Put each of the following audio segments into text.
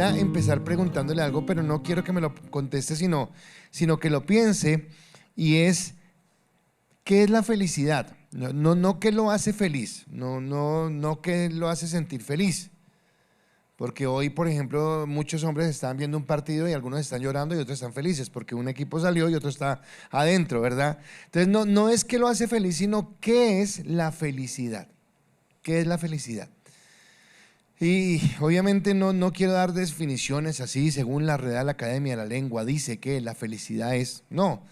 quisiera empezar preguntándole algo, pero no quiero que me lo conteste, sino que lo piense, y es, ¿qué es la felicidad? No qué lo hace feliz, no qué lo hace sentir feliz. Porque hoy, por ejemplo, muchos hombres están viendo un partido y algunos están llorando y otros están felices porque un equipo salió y otro está adentro, ¿verdad? Entonces, no es que lo hace feliz, sino qué es la felicidad. ¿Qué es la felicidad? Y obviamente no quiero dar definiciones así, según la Real Academia de la Lengua dice que la felicidad es, no,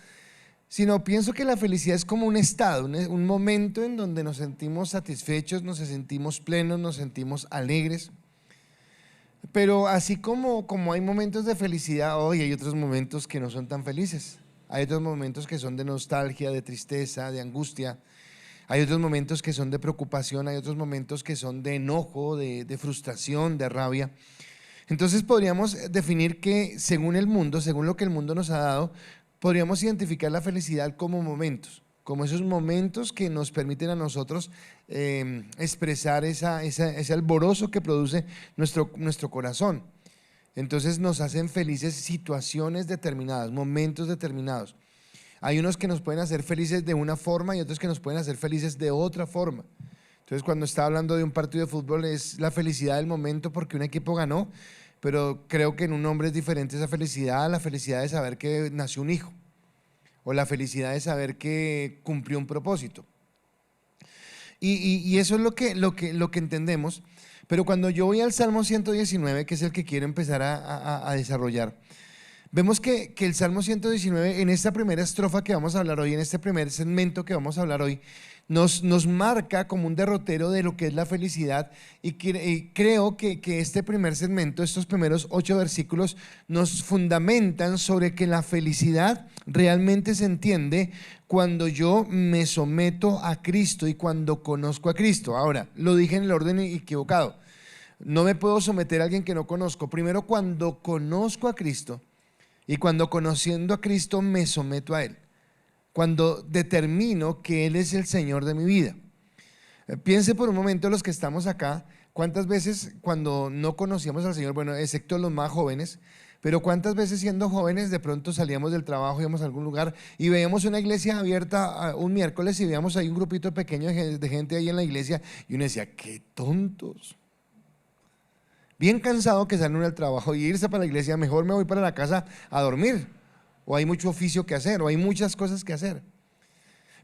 sino pienso que la felicidad es como un estado, un momento en donde nos sentimos satisfechos, nos sentimos plenos, nos sentimos alegres. Pero así como hay momentos de felicidad, hoy hay otros momentos que no son tan felices. Hay otros momentos que son de nostalgia, de tristeza, de angustia. Hay otros momentos que son de preocupación, hay otros momentos que son de enojo, de frustración, de rabia. Entonces podríamos definir que según el mundo, según lo que el mundo nos ha dado, podríamos identificar la felicidad como momentos, como esos momentos que nos permiten a nosotros expresar ese alborozo que produce nuestro corazón. Entonces nos hacen felices situaciones determinadas, momentos determinados. Hay unos que nos pueden hacer felices de una forma y otros que nos pueden hacer felices de otra forma. Entonces, cuando está hablando de un partido de fútbol, es la felicidad del momento porque un equipo ganó, pero creo que en un hombre es diferente esa felicidad a la felicidad de saber que nació un hijo o la felicidad de saber que cumplió un propósito. Y eso es lo que entendemos. Pero cuando yo voy al Salmo 119, que es el que quiero empezar a desarrollar, vemos que el Salmo 119, en esta primera estrofa que vamos a hablar hoy, en este primer segmento que vamos a hablar hoy, nos marca como un derrotero de lo que es la felicidad, y creo que este primer segmento, estos primeros 8 versículos, nos fundamentan sobre que la felicidad realmente se entiende cuando yo me someto a Cristo y cuando conozco a Cristo. Ahora, lo dije en el orden equivocado. No me puedo someter a alguien que no conozco. Primero, cuando conozco a Cristo, y cuando conociendo a Cristo me someto a Él, cuando determino que Él es el Señor de mi vida. Piense por un momento los que estamos acá, cuántas veces cuando no conocíamos al Señor, bueno, excepto los más jóvenes, pero cuántas veces siendo jóvenes de pronto salíamos del trabajo, íbamos a algún lugar y veíamos una iglesia abierta un miércoles y veíamos ahí un grupito pequeño de gente ahí en la iglesia y uno decía, qué tontos. Bien cansado que salen del trabajo y irse para la iglesia, mejor me voy para la casa a dormir, o hay mucho oficio que hacer, o hay muchas cosas que hacer.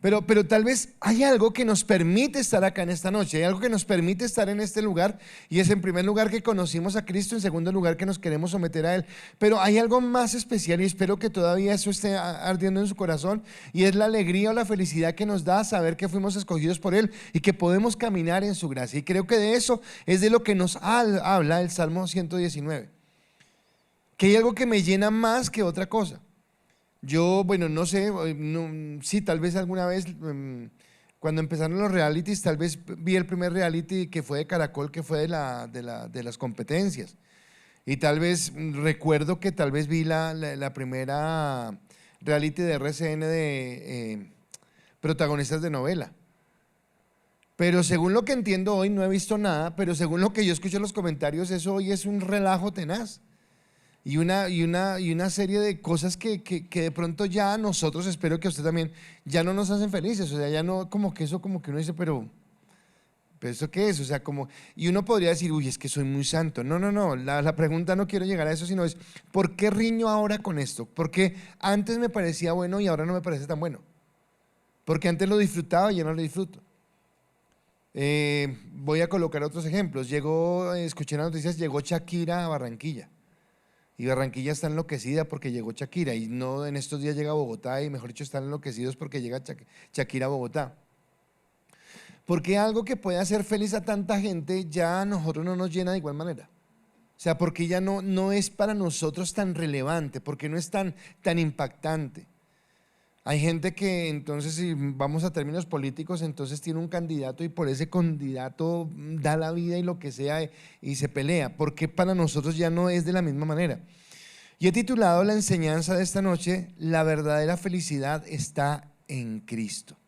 Pero tal vez hay algo que nos permite estar acá en esta noche, hay algo que nos permite estar en este lugar, y es en primer lugar que conocimos a Cristo, en segundo lugar que nos queremos someter a Él. Pero hay algo más especial y espero que todavía eso esté ardiendo en su corazón, y es la alegría o la felicidad que nos da saber que fuimos escogidos por Él y que podemos caminar en su gracia. Y creo que de eso es de lo que nos habla el Salmo 119, que hay algo que me llena más que otra cosa. Yo, bueno, no sé, sí, tal vez alguna vez, cuando empezaron los realities, tal vez vi el primer reality que fue de Caracol, que fue de las competencias. Y tal vez recuerdo que tal vez vi la primera reality de RCN de protagonistas de novela. Pero según lo que entiendo hoy, no he visto nada, pero según lo que yo escucho en los comentarios, eso hoy es un relajo tenaz. Y una serie de cosas que de pronto ya nosotros, espero que a usted también, ya no nos hacen felices. O sea, ya no, como que eso, como que uno dice, pero ¿eso qué es? O sea, como, y uno podría decir, uy, es que soy muy santo. No, la pregunta, no quiero llegar a eso, sino es, ¿por qué riño ahora con esto? Porque antes me parecía bueno y ahora no me parece tan bueno. Porque antes lo disfrutaba y ya no lo disfruto. Voy a colocar otros ejemplos. Escuché las noticias, llegó Shakira a Barranquilla. Y Barranquilla está enloquecida porque llegó Shakira, y no en estos días llega a Bogotá, y mejor dicho están enloquecidos porque llega Shakira a Bogotá. Porque algo que puede hacer feliz a tanta gente ya a nosotros no nos llena de igual manera. O sea, porque ya no es para nosotros tan relevante, porque no es tan impactante. Hay gente que entonces, si vamos a términos políticos, entonces tiene un candidato y por ese candidato da la vida y lo que sea y se pelea, porque para nosotros ya no es de la misma manera. Y he titulado la enseñanza de esta noche, la verdadera felicidad está en Cristo.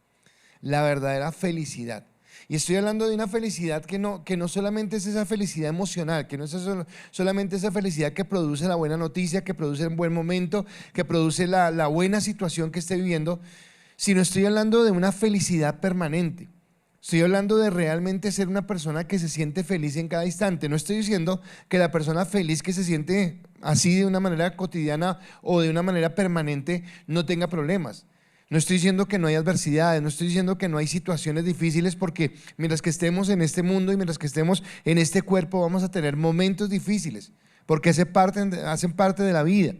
La verdadera felicidad. Y estoy hablando de una felicidad que no solamente es esa felicidad emocional, que no es solamente esa felicidad que produce la buena noticia, que produce un buen momento, que produce la buena situación que esté viviendo, sino estoy hablando de una felicidad permanente. Estoy hablando de realmente ser una persona que se siente feliz en cada instante. No estoy diciendo que la persona feliz que se siente así de una manera cotidiana o de una manera permanente no tenga problemas. No estoy diciendo que no hay adversidades, no estoy diciendo que no hay situaciones difíciles, porque mientras que estemos en este mundo y mientras que estemos en este cuerpo vamos a tener momentos difíciles, porque hacen parte de la vida.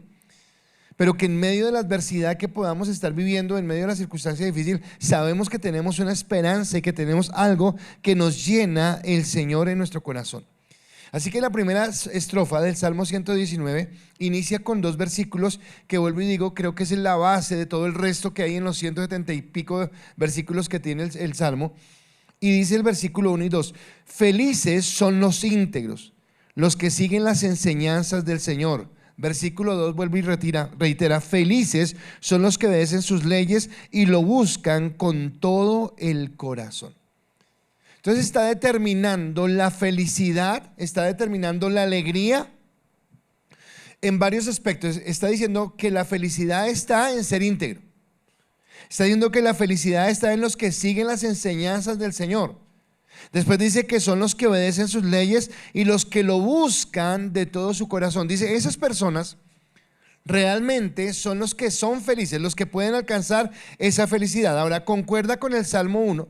Pero que en medio de la adversidad que podamos estar viviendo, en medio de la circunstancia difícil, sabemos que tenemos una esperanza y que tenemos algo que nos llena el Señor en nuestro corazón. Así que la primera estrofa del Salmo 119 inicia con 2 versículos que, vuelvo y digo, creo que es la base de todo el resto que hay en los 170 y pico versículos que tiene el Salmo. Y dice el versículo 1 y 2: felices son los íntegros, los que siguen las enseñanzas del Señor. Versículo 2 vuelve y reitera: felices son los que obedecen sus leyes y lo buscan con todo el corazón. Entonces está determinando la felicidad, está determinando la alegría en varios aspectos. Está diciendo que la felicidad está en ser íntegro. Está diciendo que la felicidad está en los que siguen las enseñanzas del Señor. Después dice que son los que obedecen sus leyes y los que lo buscan de todo su corazón. Dice, esas personas realmente son los que son felices, los que pueden alcanzar esa felicidad. Ahora, concuerda con el Salmo 1,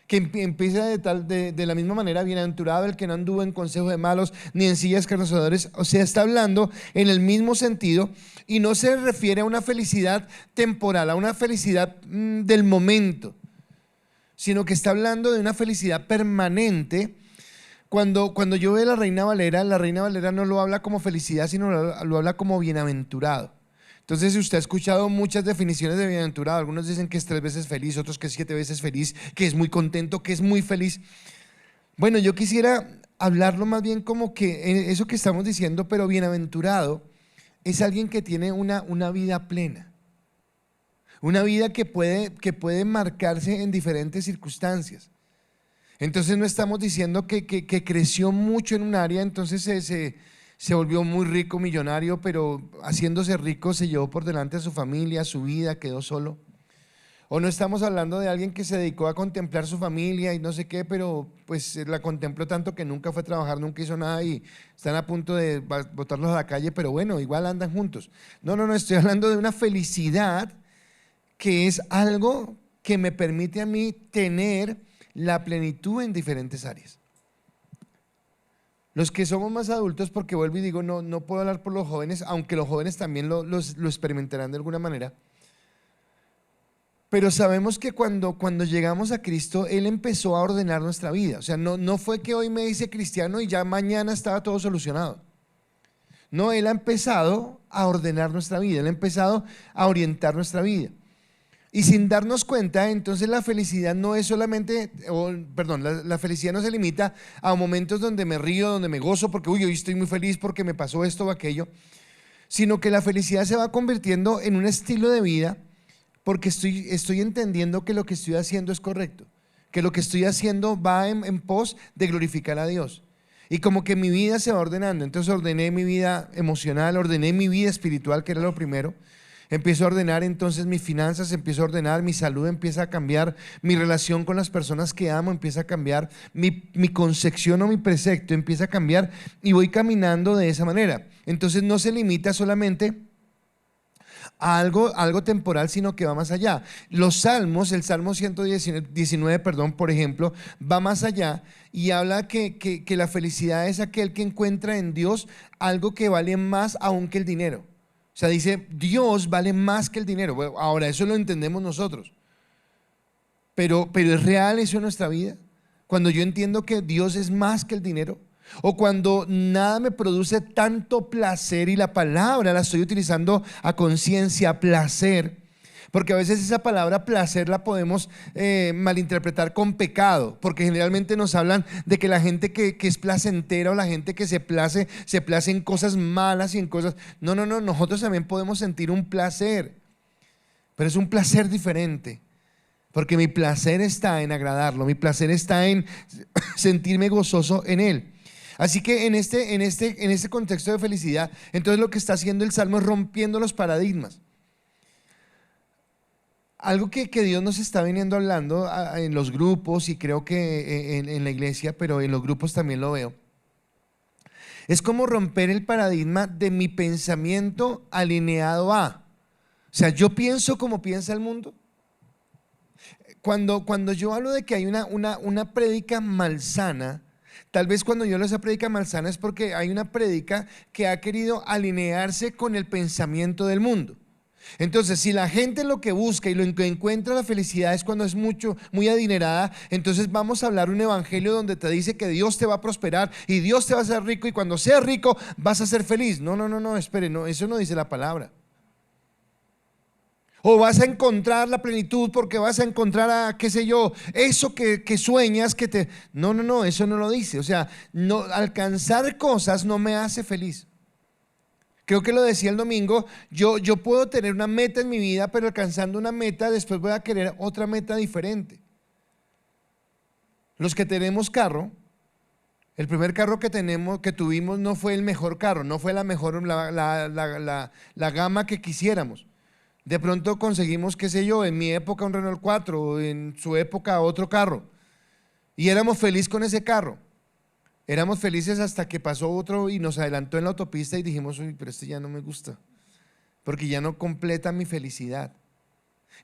que empieza de la misma manera: bienaventurado el que no anduvo en consejo de malos, ni en sillas escarnecedores. O sea, está hablando en el mismo sentido y no se refiere a una felicidad temporal, a una felicidad del momento, sino que está hablando de una felicidad permanente. Cuando yo veo la Reina Valera no lo habla como felicidad, sino lo habla como bienaventurado. Entonces, si usted ha escuchado muchas definiciones de bienaventurado, algunos dicen que es 3 veces feliz, otros que es 7 veces feliz, que es muy contento, que es muy feliz. Bueno, yo quisiera hablarlo más bien como que eso que estamos diciendo, pero bienaventurado es alguien que tiene una vida plena, una vida que puede marcarse en diferentes circunstancias. Entonces no estamos diciendo que creció mucho en un área, entonces se volvió muy rico, millonario, pero haciéndose rico se llevó por delante a su familia, a su vida, quedó solo. O no estamos hablando de alguien que se dedicó a contemplar su familia y no sé qué, pero pues la contempló tanto que nunca fue a trabajar, nunca hizo nada y están a punto de botarlos a la calle, pero bueno, igual andan juntos. No, estoy hablando de una felicidad que es algo que me permite a mí tener la plenitud en diferentes áreas. Los que somos más adultos, porque vuelvo y digo, no puedo hablar por los jóvenes, aunque los jóvenes también lo experimentarán de alguna manera. Pero sabemos que cuando llegamos a Cristo, Él empezó a ordenar nuestra vida. O sea, no fue que hoy me hice cristiano y ya mañana estaba todo solucionado. No, Él ha empezado a ordenar nuestra vida, Él ha empezado a orientar nuestra vida. Y sin darnos cuenta, entonces la felicidad no es solamente, la felicidad no se limita a momentos donde me río, donde me gozo, porque hoy estoy muy feliz porque me pasó esto o aquello, sino que la felicidad se va convirtiendo en un estilo de vida porque estoy entendiendo que lo que estoy haciendo es correcto, que lo que estoy haciendo va en pos de glorificar a Dios. Y como que mi vida se va ordenando, entonces ordené mi vida emocional, ordené mi vida espiritual, que era lo primero. Empiezo a ordenar entonces mis finanzas, empiezo a ordenar mi salud, empieza a cambiar, mi relación con las personas que amo empieza a cambiar, mi concepción o mi precepto empieza a cambiar y voy caminando de esa manera. Entonces no se limita solamente a algo temporal, sino que va más allá. Los salmos, el Salmo 119, por ejemplo, va más allá y habla que la felicidad es aquel que encuentra en Dios algo que vale más aún que el dinero. O sea, dice, Dios vale más que el dinero. Bueno, ahora, eso lo entendemos nosotros. Pero ¿es real eso en nuestra vida? Cuando yo entiendo que Dios es más que el dinero, o cuando nada me produce tanto placer, y la palabra la estoy utilizando a conciencia, placer, porque a veces esa palabra placer la podemos malinterpretar con pecado, porque generalmente nos hablan de que la gente que es placentera o la gente que se place en cosas malas y en cosas… No, nosotros también podemos sentir un placer, pero es un placer diferente. porque mi placer está en agradarlo, mi placer está en sentirme gozoso en Él. Así que en este contexto de felicidad, entonces lo que está haciendo el Salmo es rompiendo los paradigmas. Algo que Dios nos está viniendo hablando en los grupos, y creo que en la iglesia, pero en los grupos también lo veo, es como romper el paradigma de mi pensamiento alineado a. O sea, yo pienso como piensa el mundo. Cuando yo hablo de que hay una prédica malsana, tal vez cuando yo hablo de esa prédica malsana es porque hay una prédica que ha querido alinearse con el pensamiento del mundo. Entonces, si la gente lo que busca y lo que encuentra la felicidad es cuando es muy adinerada, entonces vamos a hablar un evangelio donde te dice que Dios te va a prosperar y Dios te va a hacer rico, y cuando seas rico vas a ser feliz. No, espere, no, eso no dice la palabra. O vas a encontrar la plenitud porque vas a encontrar a, qué sé yo, eso que sueñas que te... No, eso no lo dice. O sea, no, alcanzar cosas no me hace feliz. Creo que lo decía el domingo, yo puedo tener una meta en mi vida, pero alcanzando una meta después voy a querer otra meta diferente. Los que tenemos carro, el primer carro que tuvimos no fue el mejor carro, no fue la mejor, la gama que quisiéramos. De pronto conseguimos, qué sé yo, en mi época un Renault 4, o en su época otro carro, y éramos felices con ese carro. Éramos felices hasta que pasó otro y nos adelantó en la autopista y dijimos, uy, pero este ya no me gusta, porque ya no completa mi felicidad.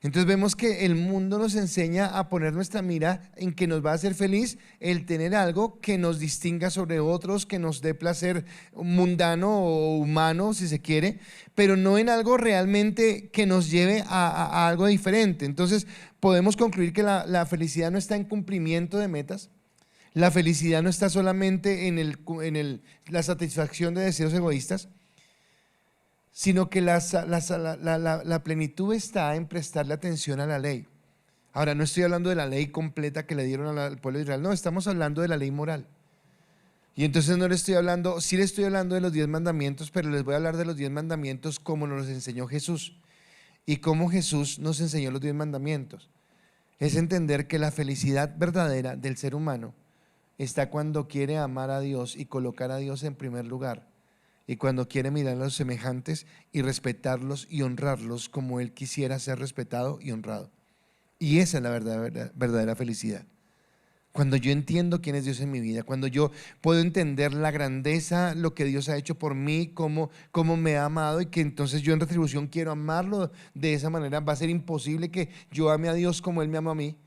Entonces vemos que el mundo nos enseña a poner nuestra mira en que nos va a hacer feliz el tener algo que nos distinga sobre otros, que nos dé placer mundano o humano, si se quiere, pero no en algo realmente que nos lleve a algo diferente. Entonces podemos concluir que la felicidad no está en cumplimiento de metas. La felicidad no está solamente en la satisfacción de deseos egoístas, sino que la plenitud está en prestarle atención a la ley. Ahora, no estoy hablando de la ley completa que le dieron al pueblo de Israel, no, estamos hablando de la ley moral. Y entonces no le estoy hablando, sí le estoy hablando de los 10 mandamientos, pero les voy a hablar de los 10 mandamientos como nos los enseñó Jesús. Y cómo Jesús nos enseñó los 10 mandamientos. Es entender que la felicidad verdadera del ser humano está cuando quiere amar a Dios y colocar a Dios en primer lugar, y cuando quiere mirar a los semejantes y respetarlos y honrarlos como Él quisiera ser respetado y honrado. Y esa es la verdadera felicidad. Cuando yo entiendo quién es Dios en mi vida, cuando yo puedo entender la grandeza, lo que Dios ha hecho por mí, cómo me ha amado, y que entonces yo en retribución quiero amarlo de esa manera. Va a ser imposible que yo ame a Dios como Él me ama a mí,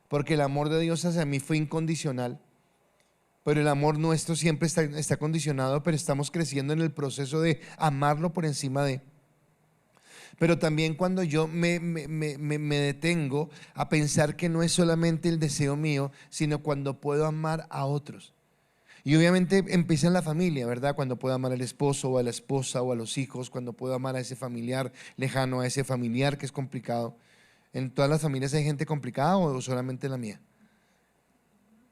porque el amor de Dios hacia mí fue incondicional. Pero el amor nuestro siempre está condicionado, pero estamos creciendo en el proceso de amarlo por encima de. Pero también cuando yo me detengo a pensar que no es solamente el deseo mío, sino cuando puedo amar a otros. Y obviamente empieza en la familia, ¿verdad? Cuando puedo amar al esposo o a la esposa o a los hijos, cuando puedo amar a ese familiar lejano, a ese familiar que es complicado. ¿En todas las familias hay gente complicada o solamente en la mía?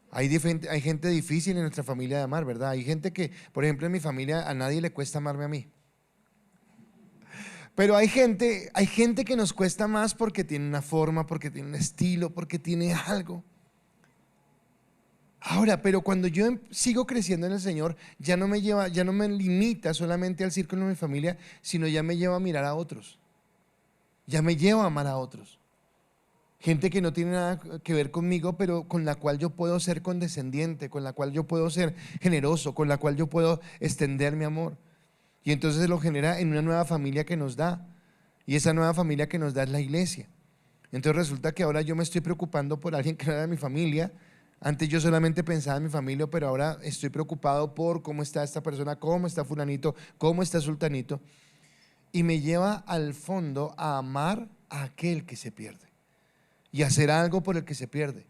Hay gente difícil en nuestra familia de amar, ¿verdad? Hay gente que, por ejemplo, en mi familia a nadie le cuesta amarme a mí. Pero hay gente que nos cuesta más porque tiene una forma, porque tiene un estilo, porque tiene algo. Ahora, pero cuando yo sigo creciendo en el Señor, ya no me limita solamente al círculo de mi familia, sino ya me lleva a mirar a otros. Ya me lleva a amar a otros. Gente que no tiene nada que ver conmigo, pero con la cual yo puedo ser condescendiente, con la cual yo puedo ser generoso, con la cual yo puedo extender mi amor. Y entonces se lo genera en una nueva familia que nos da. Y esa nueva familia que nos da es la iglesia. Entonces resulta que ahora yo me estoy preocupando por alguien que no era de mi familia. Antes yo solamente pensaba en mi familia, pero ahora estoy preocupado por cómo está esta persona, cómo está fulanito, cómo está sultanito. Y me lleva al fondo a amar a aquel que se pierde y hacer algo por el que se pierde.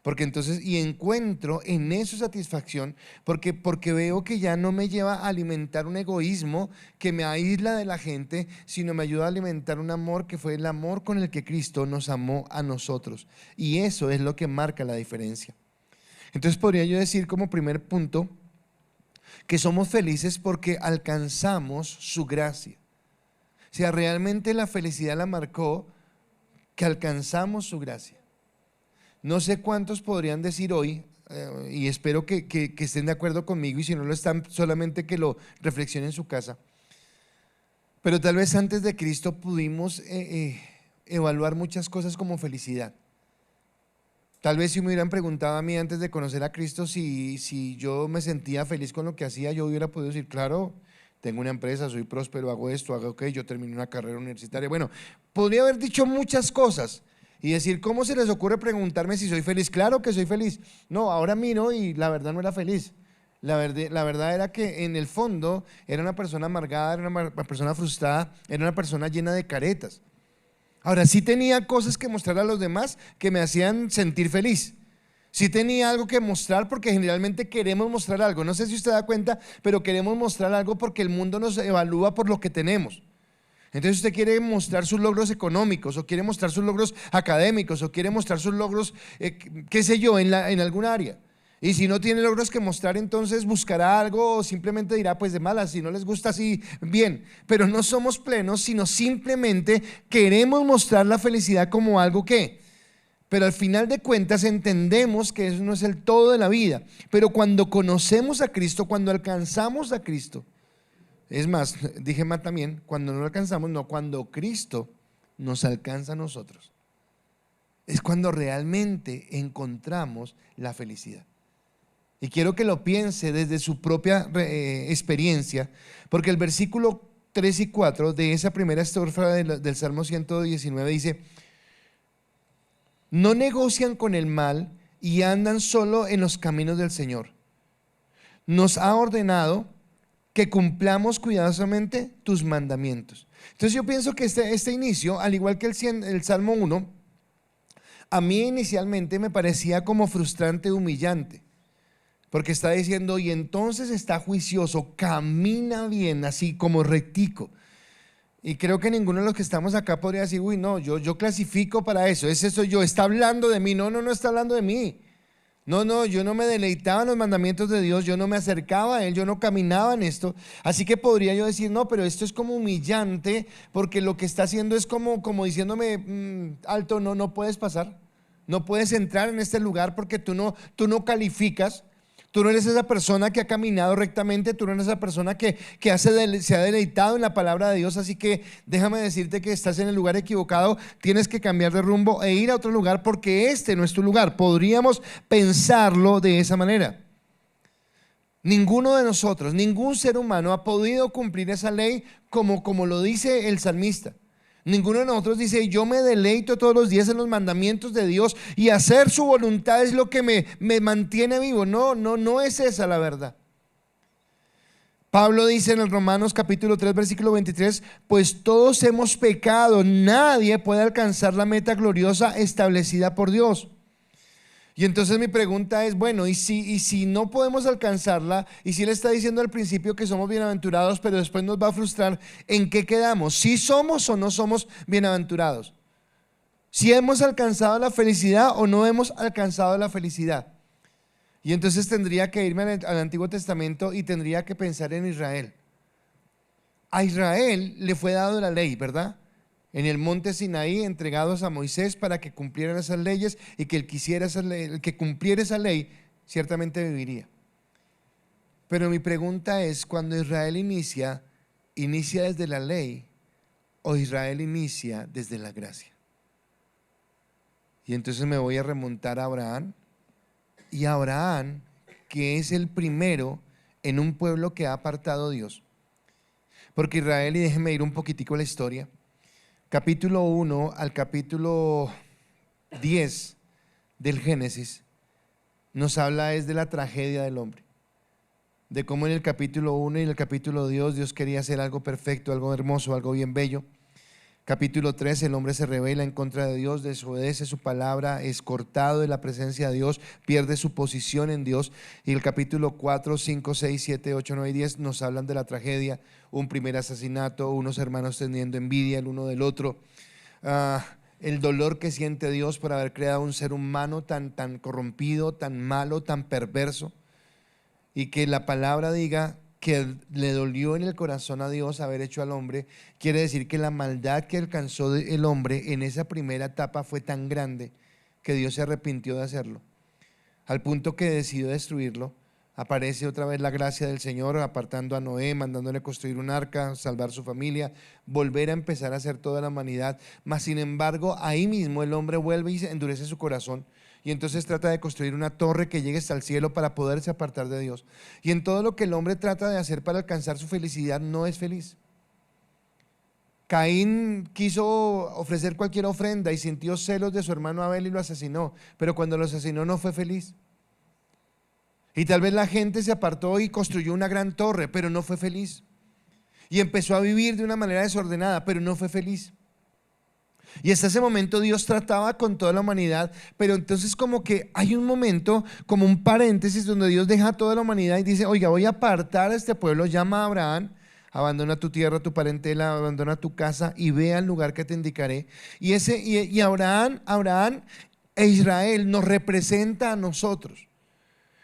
Porque entonces, y encuentro en eso satisfacción, porque veo que ya no me lleva a alimentar un egoísmo que me aísla de la gente, sino me ayuda a alimentar un amor que fue el amor con el que Cristo nos amó a nosotros. Y eso es lo que marca la diferencia. Entonces podría yo decir como primer punto que somos felices porque alcanzamos su gracia. O sea, realmente la felicidad la marcó que alcanzamos su gracia. No sé cuántos podrían decir hoy, y espero que estén de acuerdo conmigo, y si no lo están, solamente que lo reflexionen en su casa. Pero tal vez antes de Cristo pudimos evaluar muchas cosas como felicidad. Tal vez si me hubieran preguntado a mí antes de conocer a Cristo si yo me sentía feliz con lo que hacía, yo hubiera podido decir, claro, tengo una empresa, soy próspero, hago esto, hago aquello, yo terminé una carrera universitaria. Bueno, podría haber dicho muchas cosas y decir, ¿cómo se les ocurre preguntarme si soy feliz? Claro que soy feliz. No, ahora miro y la verdad no era feliz. La verdad era que en el fondo era una persona amargada, era una persona frustrada, era una persona llena de caretas. Ahora, sí tenía cosas que mostrar a los demás que me hacían sentir feliz. Sí tenía algo que mostrar porque generalmente queremos mostrar algo. No sé si usted da cuenta, pero queremos mostrar algo porque el mundo nos evalúa por lo que tenemos. Entonces usted quiere mostrar sus logros económicos o quiere mostrar sus logros académicos o quiere mostrar sus logros, qué sé yo, en algún área. Y si no tiene logros que mostrar, entonces buscará algo o simplemente dirá, pues de malas, si no les gusta así, bien. Pero no somos plenos, sino simplemente queremos mostrar la felicidad como algo que. Pero al final de cuentas entendemos que eso no es el todo de la vida. Pero cuando conocemos a Cristo, cuando alcanzamos a Cristo, es más, dije más también, cuando no lo alcanzamos, no, cuando Cristo nos alcanza a nosotros, es cuando realmente encontramos la felicidad. Y quiero que lo piense desde su propia experiencia, porque el versículo 3 y 4 de esa primera estrofa del Salmo 119 dice: no negocian con el mal y andan solo en los caminos del Señor. Nos ha ordenado que cumplamos cuidadosamente tus mandamientos. Entonces yo pienso que este inicio, al igual que el Salmo 1, a mí inicialmente me parecía como frustrante, humillante. Porque está diciendo, y entonces está juicioso, camina bien, así como rectico. Y creo que ninguno de los que estamos acá podría decir, uy, no, yo clasifico para eso, ese soy yo, está hablando de mí. No está hablando de mí. No, yo no me deleitaba en los mandamientos de Dios, yo no me acercaba a Él, yo no caminaba en esto. Así que podría yo decir, no, pero esto es como humillante, porque lo que está haciendo es como diciéndome, alto, no puedes pasar, no puedes entrar en este lugar porque tú no calificas. Tú no eres esa persona que ha caminado rectamente, tú no eres esa persona que se ha deleitado en la palabra de Dios, así que déjame decirte que estás en el lugar equivocado, tienes que cambiar de rumbo e ir a otro lugar porque este no es tu lugar. Podríamos pensarlo de esa manera. Ninguno de nosotros, ningún ser humano ha podido cumplir esa ley como lo dice el salmista. Ninguno de nosotros dice, yo me deleito todos los días en los mandamientos de Dios y hacer su voluntad es lo que me mantiene vivo. No es esa la verdad. Pablo dice en el Romanos capítulo 3 versículo 23, pues todos hemos pecado, nadie puede alcanzar la meta gloriosa establecida por Dios. Y entonces mi pregunta es, bueno, ¿y si no podemos alcanzarla? Y si él está diciendo al principio que somos bienaventurados, pero después nos va a frustrar, ¿en qué quedamos? ¿Si somos o no somos bienaventurados? ¿Si hemos alcanzado la felicidad o no hemos alcanzado la felicidad? Y entonces tendría que irme al Antiguo Testamento y tendría que pensar en Israel. A Israel le fue dado la ley, ¿verdad? En el monte Sinaí, entregados a Moisés para que cumplieran esas leyes, y que el que cumpliera esa ley ciertamente viviría. Pero mi pregunta es, cuando Israel inicia desde la ley o Israel inicia desde la gracia. Y entonces me voy a remontar a Abraham, y Abraham, que es el primero en un pueblo que ha apartado a Dios. Porque Israel, y déjenme ir un poquitico a la historia, capítulo 1 al capítulo 10 del Génesis, nos habla es de la tragedia del hombre, de cómo en el capítulo 1 y en el capítulo 2 Dios quería hacer algo perfecto, algo hermoso, algo bien bello. Capítulo 3, el hombre se rebela en contra de Dios, desobedece su palabra, es cortado de la presencia de Dios, pierde su posición en Dios. Y el capítulo 4, 5, 6, 7, 8, 9 y 10 nos hablan de la tragedia, un primer asesinato, unos hermanos teniendo envidia el uno del otro, el dolor que siente Dios por haber creado un ser humano tan corrompido, tan malo, tan perverso, y que la palabra diga que le dolió en el corazón a Dios haber hecho al hombre, quiere decir que la maldad que alcanzó el hombre en esa primera etapa fue tan grande que Dios se arrepintió de hacerlo, al punto que decidió destruirlo. Aparece otra vez la gracia del Señor, apartando a Noé, mandándole construir un arca, salvar su familia, volver a empezar a hacer toda la humanidad. Mas sin embargo, ahí mismo el hombre vuelve y endurece su corazón, y entonces trata de construir una torre que llegue hasta el cielo para poderse apartar de Dios. Y en todo lo que el hombre trata de hacer para alcanzar su felicidad, no es feliz. Caín quiso ofrecer cualquier ofrenda y sintió celos de su hermano Abel y lo asesinó, pero cuando lo asesinó no fue feliz. Y tal vez la gente se apartó y construyó una gran torre, pero no fue feliz. Y empezó a vivir de una manera desordenada, pero no fue feliz. Y hasta ese momento Dios trataba con toda la humanidad, pero entonces como que hay un momento, como un paréntesis, donde Dios deja a toda la humanidad y dice: oiga, voy a apartar a este pueblo. Llama a Abraham, abandona tu tierra, tu parentela, abandona tu casa y ve al lugar que te indicaré. Y Abraham e Israel nos representa a nosotros.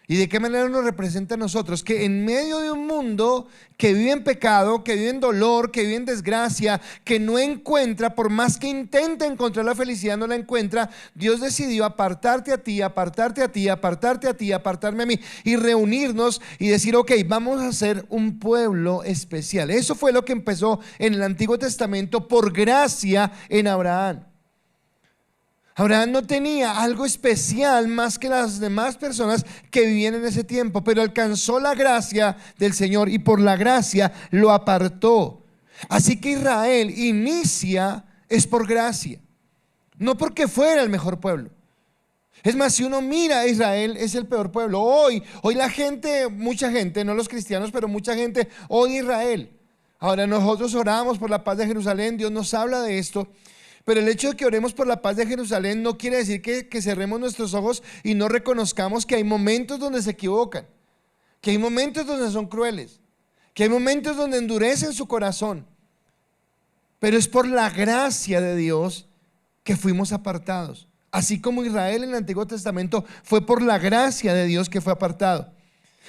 ¿Y de qué manera nos representa a nosotros? Que en medio de un mundo que vive en pecado, que vive en dolor, que vive en desgracia, que no encuentra, por más que intenta encontrar la felicidad, no la encuentra, Dios decidió apartarte a ti, apartarte a ti, apartarte a ti, apartarme a mí, y reunirnos y decir: ok, vamos a ser un pueblo especial. Eso fue lo que empezó en el Antiguo Testamento por gracia en Abraham. Abraham no tenía algo especial más que las demás personas que vivían en ese tiempo, pero alcanzó la gracia del Señor y por la gracia lo apartó. Así que Israel inicia es por gracia, no porque fuera el mejor pueblo. Es más, si uno mira a Israel, es el peor pueblo. Hoy la gente, mucha gente, no los cristianos, pero mucha gente odia a Israel. Ahora nosotros oramos por la paz de Jerusalén, Dios nos habla de esto. Pero el hecho de que oremos por la paz de Jerusalén no quiere decir que cerremos nuestros ojos y no reconozcamos que hay momentos donde se equivocan, que hay momentos donde son crueles, que hay momentos donde endurecen su corazón. Pero es por la gracia de Dios que fuimos apartados. Así como Israel en el Antiguo Testamento fue por la gracia de Dios que fue apartado.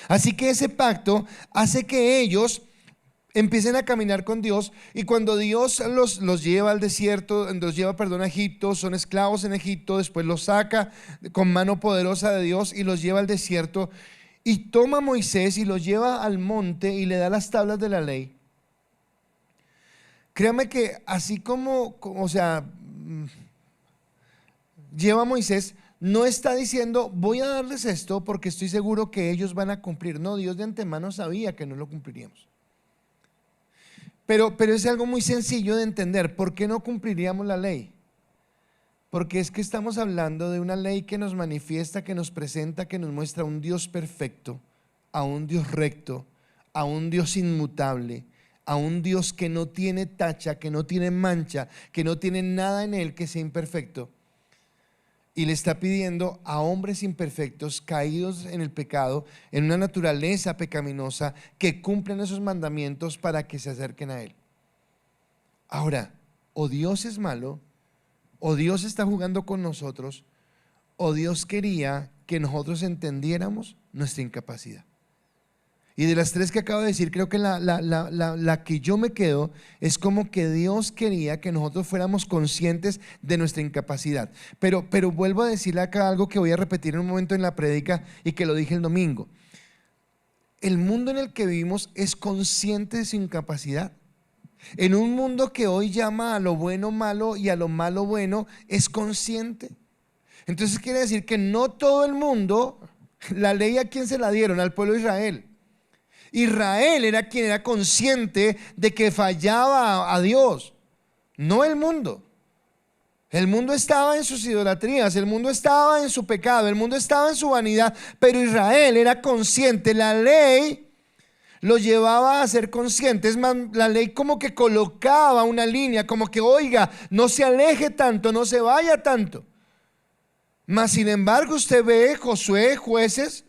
Así que ese pacto hace que ellos empiecen a caminar con Dios, y cuando Dios los lleva al desierto, a Egipto, son esclavos en Egipto, después los saca con mano poderosa de Dios y los lleva al desierto, y toma a Moisés y los lleva al monte y le da las tablas de la ley. Créame que así como lleva a Moisés, no está diciendo: voy a darles esto porque estoy seguro que ellos van a cumplir. No, Dios de antemano sabía que no lo cumpliríamos. Pero es algo muy sencillo de entender. ¿Por qué no cumpliríamos la ley? Porque es que estamos hablando de una ley que nos manifiesta, que nos presenta, que nos muestra a un Dios perfecto, a un Dios recto, a un Dios inmutable, a un Dios que no tiene tacha, que no tiene mancha, que no tiene nada en él que sea imperfecto. Y le está pidiendo a hombres imperfectos, caídos en el pecado, en una naturaleza pecaminosa, que cumplan esos mandamientos para que se acerquen a Él. Ahora, o Dios es malo, o Dios está jugando con nosotros, o Dios quería que nosotros entendiéramos nuestra incapacidad. Y de las tres que acabo de decir, creo que la que yo me quedo es como que Dios quería que nosotros fuéramos conscientes de nuestra incapacidad. Pero vuelvo a decirle acá algo que voy a repetir en un momento en la prédica y que lo dije el domingo. El mundo en el que vivimos es consciente de su incapacidad. En un mundo que hoy llama a lo bueno malo y a lo malo bueno, es consciente. Entonces quiere decir que no todo el mundo, la ley ¿a quién se la dieron? Al pueblo de Israel. Israel era quien era consciente de que fallaba a Dios, no el mundo. El mundo estaba en sus idolatrías, el mundo estaba en su pecado, el mundo estaba en su vanidad, pero Israel era consciente. La ley lo llevaba a ser consciente. Es más, la ley como que colocaba una línea, como que oiga, no se aleje tanto, no se vaya tanto. Mas sin embargo usted ve Josué, Jueces,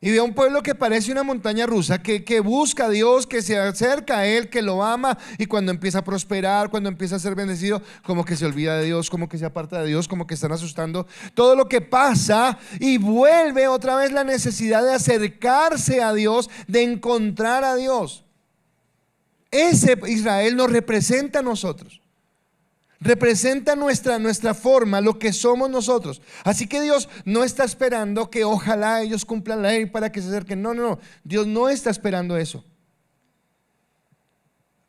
Y ve a un pueblo que parece una montaña rusa, que busca a Dios, que se acerca a Él, que lo ama, y cuando empieza a prosperar, cuando empieza a ser bendecido, como que se olvida de Dios, como que se aparta de Dios, como que están asustando todo lo que pasa, y vuelve otra vez la necesidad de acercarse a Dios, de encontrar a Dios. Ese Israel nos representa a nosotros. Representa nuestra forma, lo que somos nosotros. Así que Dios no está esperando que ojalá ellos cumplan la ley para que se acerquen. No, no, no. Dios no está esperando eso.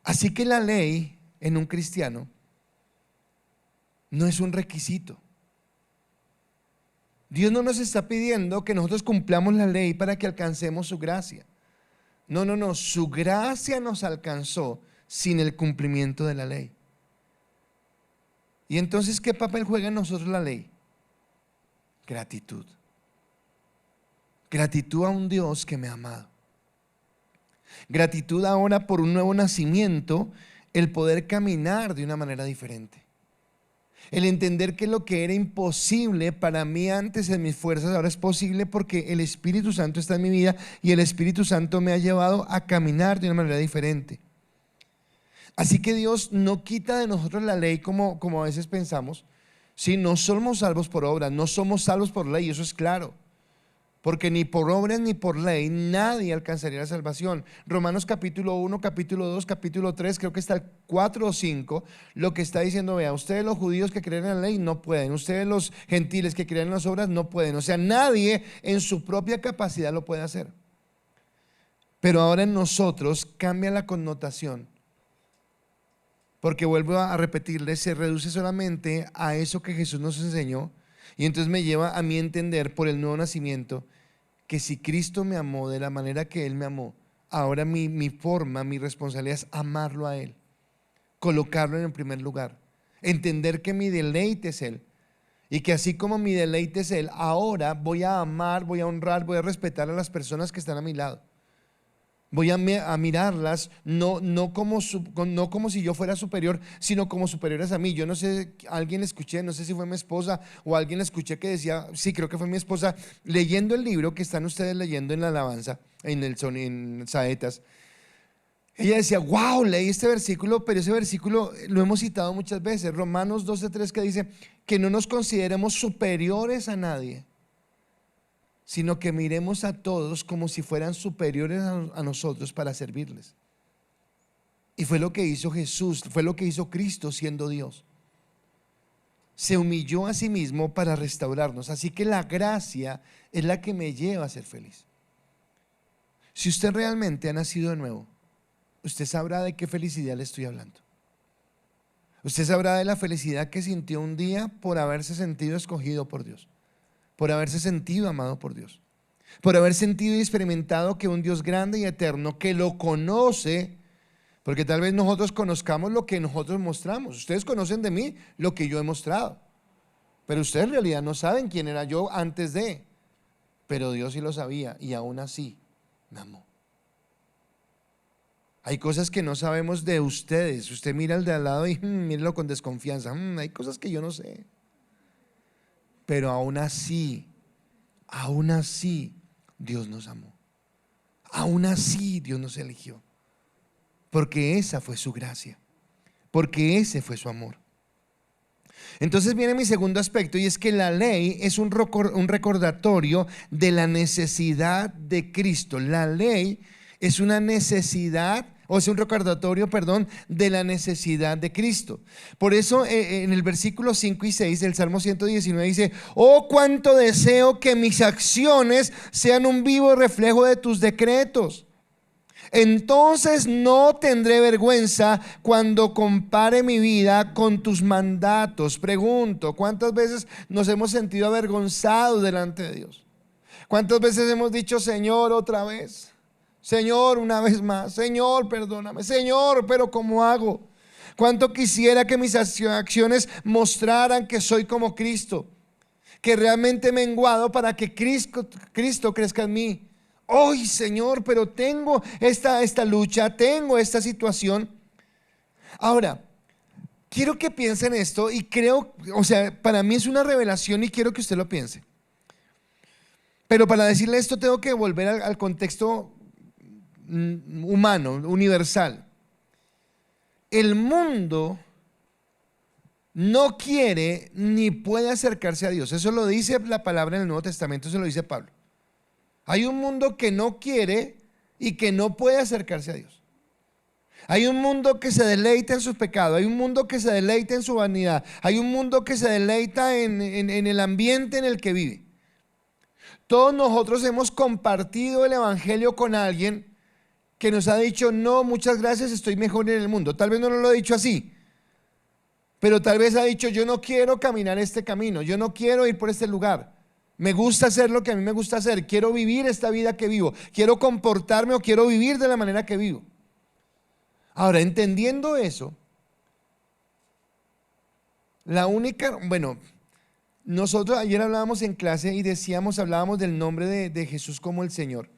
Así que la ley en un cristiano no es un requisito. Dios no nos está pidiendo que nosotros cumplamos la ley para que alcancemos su gracia. No, no, no. Su gracia nos alcanzó sin el cumplimiento de la ley. Y entonces, ¿qué papel juega en nosotros la ley? Gratitud. Gratitud a un Dios que me ha amado. Gratitud ahora por un nuevo nacimiento, el poder caminar de una manera diferente. El entender que lo que era imposible para mí antes en mis fuerzas ahora es posible porque el Espíritu Santo está en mi vida y el Espíritu Santo me ha llevado a caminar de una manera diferente. Así que Dios no quita de nosotros la ley como a veces pensamos. Si no somos salvos por obras, no somos salvos por ley, eso es claro. Porque ni por obras ni por ley nadie alcanzaría la salvación. Romanos capítulo 1, capítulo 2, capítulo 3, creo que está el 4 o 5, lo que está diciendo, vea, ustedes los judíos que creen en la ley no pueden, ustedes los gentiles que creen en las obras no pueden. O sea, nadie en su propia capacidad lo puede hacer. Pero ahora en nosotros cambia la connotación. Porque vuelvo a repetirles, se reduce solamente a eso que Jesús nos enseñó. Y entonces me lleva a mí entender por el nuevo nacimiento que si Cristo me amó de la manera que Él me amó, ahora mi forma, mi responsabilidad es amarlo a Él, colocarlo en el primer lugar, entender que mi deleite es Él. Y que así como mi deleite es Él, ahora voy a amar, voy a honrar, voy a respetar a las personas que están a mi lado. Voy a mirarlas no como si yo fuera superior, sino como superiores a mí. Yo no sé, alguien escuché, no sé si fue mi esposa o alguien escuché que decía, sí, creo que fue mi esposa, leyendo el libro que están ustedes leyendo en la alabanza, en Saetas. Ella decía, wow, leí este versículo, pero ese versículo lo hemos citado muchas veces. Romanos 12:3, que dice que no nos consideremos superiores a nadie, sino que miremos a todos como si fueran superiores a nosotros para servirles. Y fue lo que hizo Jesús, fue lo que hizo Cristo siendo Dios. Se humilló a sí mismo para restaurarnos. Así que la gracia es la que me lleva a ser feliz. Si usted realmente ha nacido de nuevo, usted sabrá de qué felicidad le estoy hablando. Usted sabrá de la felicidad que sintió un día por haberse sentido escogido por Dios, por haberse sentido amado por Dios, por haber sentido y experimentado que un Dios grande y eterno que lo conoce, porque tal vez nosotros conozcamos lo que nosotros mostramos. Ustedes conocen de mí lo que yo he mostrado, pero ustedes en realidad no saben quién era yo antes de, pero Dios sí lo sabía y aún así me amó. Hay cosas que no sabemos de ustedes. Usted mira al de al lado y míralo con desconfianza. Hay cosas que yo no sé. Pero aún así, Dios nos amó. Aún así, Dios nos eligió. Porque esa fue su gracia. Porque ese fue su amor. Entonces viene mi segundo aspecto, y es que la ley es un recordatorio de la necesidad de Cristo. La ley es una necesidad, o es un recordatorio, de la necesidad de Cristo. Por eso en el versículo 5 y 6 del Salmo 119 dice: oh, cuánto deseo que mis acciones sean un vivo reflejo de tus decretos. Entonces no tendré vergüenza cuando compare mi vida con tus mandatos. Pregunto, ¿cuántas veces nos hemos sentido avergonzados delante de Dios? ¿Cuántas veces hemos dicho: Señor, otra vez? Señor, una vez más. Señor, perdóname. Señor, pero ¿cómo hago? ¿Cuánto quisiera que mis acciones mostraran que soy como Cristo? Que realmente he menguado para que Cristo crezca en mí. ¡Ay, Señor! Pero tengo esta lucha, tengo esta situación. Ahora, quiero que piensen esto, y creo, para mí es una revelación y quiero que usted lo piense. Pero para decirle esto tengo que volver al contexto humano, universal. El mundo no quiere ni puede acercarse a Dios. Eso lo dice la palabra en el Nuevo Testamento, eso lo dice Pablo. Hay un mundo que no quiere y que no puede acercarse a Dios. Hay un mundo que se deleita en su pecado, hay un mundo que se deleita en su vanidad, hay un mundo que se deleita en el ambiente en el que vive. Todos nosotros hemos compartido el evangelio con alguien que nos ha dicho: no, muchas gracias, estoy mejor en el mundo. Tal vez no nos lo ha dicho así, pero tal vez ha dicho: yo no quiero caminar este camino, yo no quiero ir por este lugar. Me gusta hacer lo que a mí me gusta hacer, quiero vivir esta vida que vivo, quiero comportarme o quiero vivir de la manera que vivo. Ahora, entendiendo eso, nosotros ayer hablábamos en clase y hablábamos del nombre de Jesús como el Señor.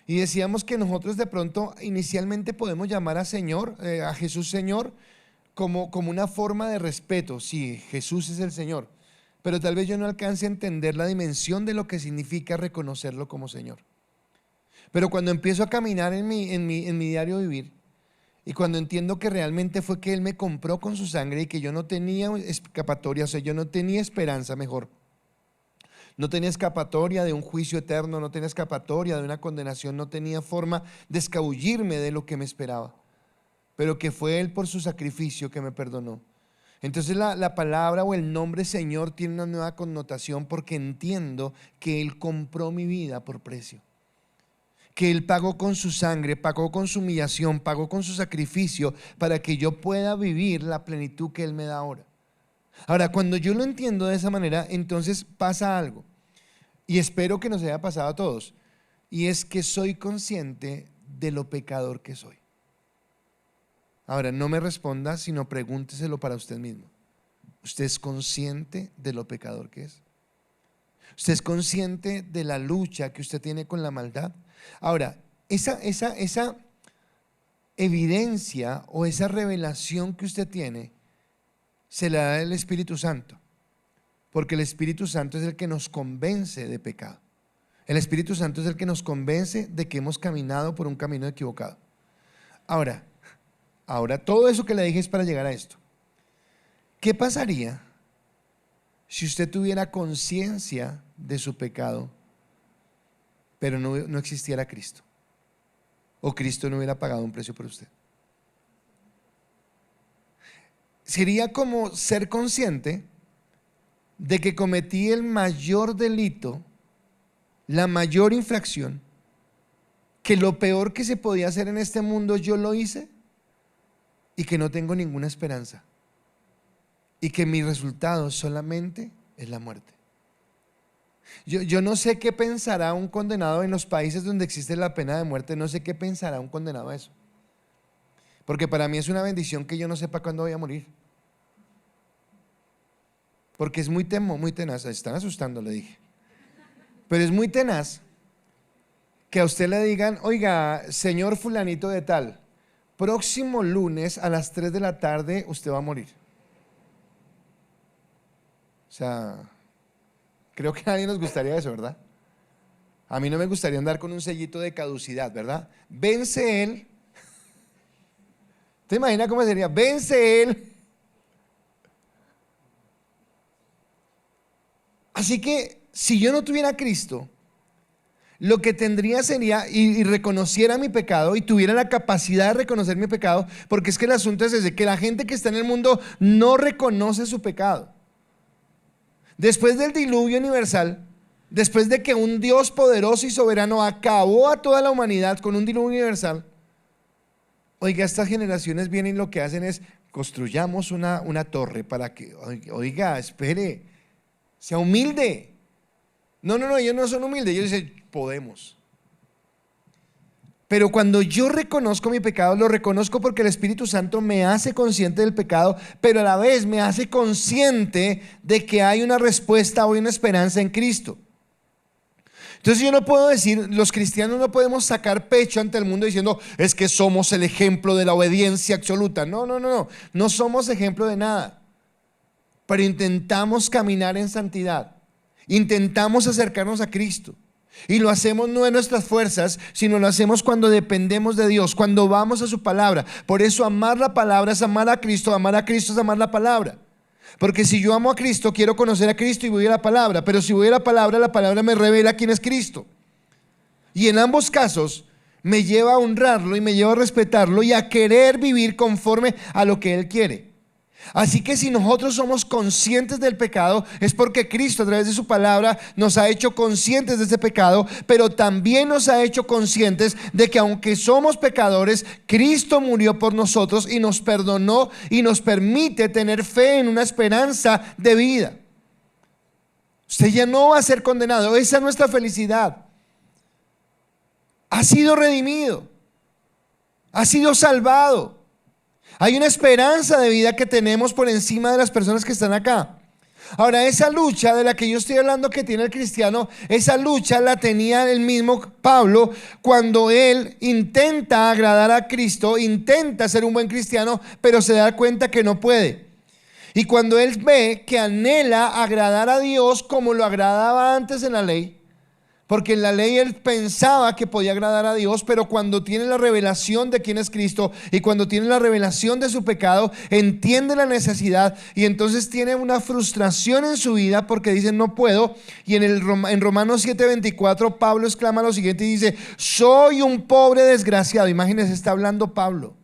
Y decíamos que nosotros de pronto inicialmente podemos llamar a Jesús Señor como una forma de respeto. Sí, Jesús es el Señor, pero tal vez yo no alcance a entender la dimensión de lo que significa reconocerlo como Señor. Pero cuando empiezo a caminar en mi diario vivir, y cuando entiendo que realmente fue que Él me compró con su sangre y que yo no tenía escapatoria, o sea, yo no tenía esperanza, mejor. No tenía escapatoria de un juicio eterno, no tenía escapatoria de una condenación, no tenía forma de escabullirme de lo que me esperaba. Pero que fue Él por su sacrificio que me perdonó. Entonces la palabra o el nombre Señor tiene una nueva connotación porque entiendo que Él compró mi vida por precio. Que Él pagó con su sangre, pagó con su humillación, pagó con su sacrificio para que yo pueda vivir la plenitud que Él me da ahora. Ahora, cuando yo lo entiendo de esa manera, entonces pasa algo, y espero que nos haya pasado a todos, y es que soy consciente de lo pecador que soy. Ahora, no me responda, sino pregúnteselo para usted mismo. ¿Usted es consciente de lo pecador que es? ¿Usted es consciente de la lucha que usted tiene con la maldad? Ahora, esa evidencia o esa revelación que usted tiene se la da el Espíritu Santo, porque el Espíritu Santo es el que nos convence de pecado. El Espíritu Santo es el que nos convence de que hemos caminado por un camino equivocado. Ahora, todo eso que le dije es para llegar a esto. ¿Qué pasaría si usted tuviera conciencia de su pecado, pero no existiera Cristo? O Cristo no hubiera pagado un precio por usted. Sería como ser consciente de que cometí el mayor delito, la mayor infracción, que lo peor que se podía hacer en este mundo yo lo hice y que no tengo ninguna esperanza y que mi resultado solamente es la muerte. Yo no sé qué pensará un condenado en los países donde existe la pena de muerte, no sé qué pensará un condenado a eso. Porque para mí es una bendición que yo no sepa cuándo voy a morir. Porque es muy tenaz, están asustando, le dije. Pero es muy tenaz que a usted le digan: oiga, señor fulanito de tal, próximo lunes a las 3 de la tarde usted va a morir. O sea, creo que a nadie nos gustaría eso, ¿verdad? A mí no me gustaría andar con un sellito de caducidad, ¿verdad? Vence él. ¿Te imaginas cómo sería? Vence él. Así que si yo no tuviera a Cristo, lo que tendría sería, y reconociera mi pecado y tuviera la capacidad de reconocer mi pecado, porque es que el asunto es ese, que la gente que está en el mundo no reconoce su pecado. Después del diluvio universal, después de que un Dios poderoso y soberano acabó a toda la humanidad con un diluvio universal, oiga, estas generaciones vienen y lo que hacen es: construyamos una torre para que, oiga, espere, sea humilde. No, ellos no son humildes, ellos dicen: podemos. Pero cuando yo reconozco mi pecado, lo reconozco porque el Espíritu Santo me hace consciente del pecado, pero a la vez me hace consciente de que hay una respuesta o una esperanza en Cristo. Entonces yo no puedo decir, los cristianos no podemos sacar pecho ante el mundo diciendo: es que somos el ejemplo de la obediencia absoluta. No somos ejemplo de nada, pero intentamos caminar en santidad. intentamos acercarnos a Cristo. Y lo hacemos no en nuestras fuerzas, sino lo hacemos cuando dependemos de Dios, cuando vamos a su palabra. Por eso amar la palabra es amar a Cristo es amar la palabra. Porque si yo amo a Cristo, quiero conocer a Cristo y voy a la palabra. Pero si voy a la palabra me revela quién es Cristo. Y en ambos casos me lleva a honrarlo y me lleva a respetarlo y a querer vivir conforme a lo que Él quiere. Así que si nosotros somos conscientes del pecado, es porque Cristo a través de su palabra nos ha hecho conscientes de ese pecado, pero también nos ha hecho conscientes de que aunque somos pecadores, Cristo murió por nosotros y nos perdonó y nos permite tener fe en una esperanza de vida. Usted ya no va a ser condenado, esa es nuestra felicidad. Ha sido redimido, ha sido salvado. Hay una esperanza de vida que tenemos por encima de las personas que están acá. Ahora, esa lucha de la que yo estoy hablando que tiene el cristiano, esa lucha la tenía el mismo Pablo cuando él intenta agradar a Cristo, intenta ser un buen cristiano, pero se da cuenta que no puede. Y cuando él ve que anhela agradar a Dios como lo agradaba antes en la ley, porque en la ley él pensaba que podía agradar a Dios, pero cuando tiene la revelación de quién es Cristo y cuando tiene la revelación de su pecado, entiende la necesidad y entonces tiene una frustración en su vida porque dice no puedo. Y en Romanos 7:24 Pablo exclama lo siguiente y dice: soy un pobre desgraciado. Imagínense, está hablando Pablo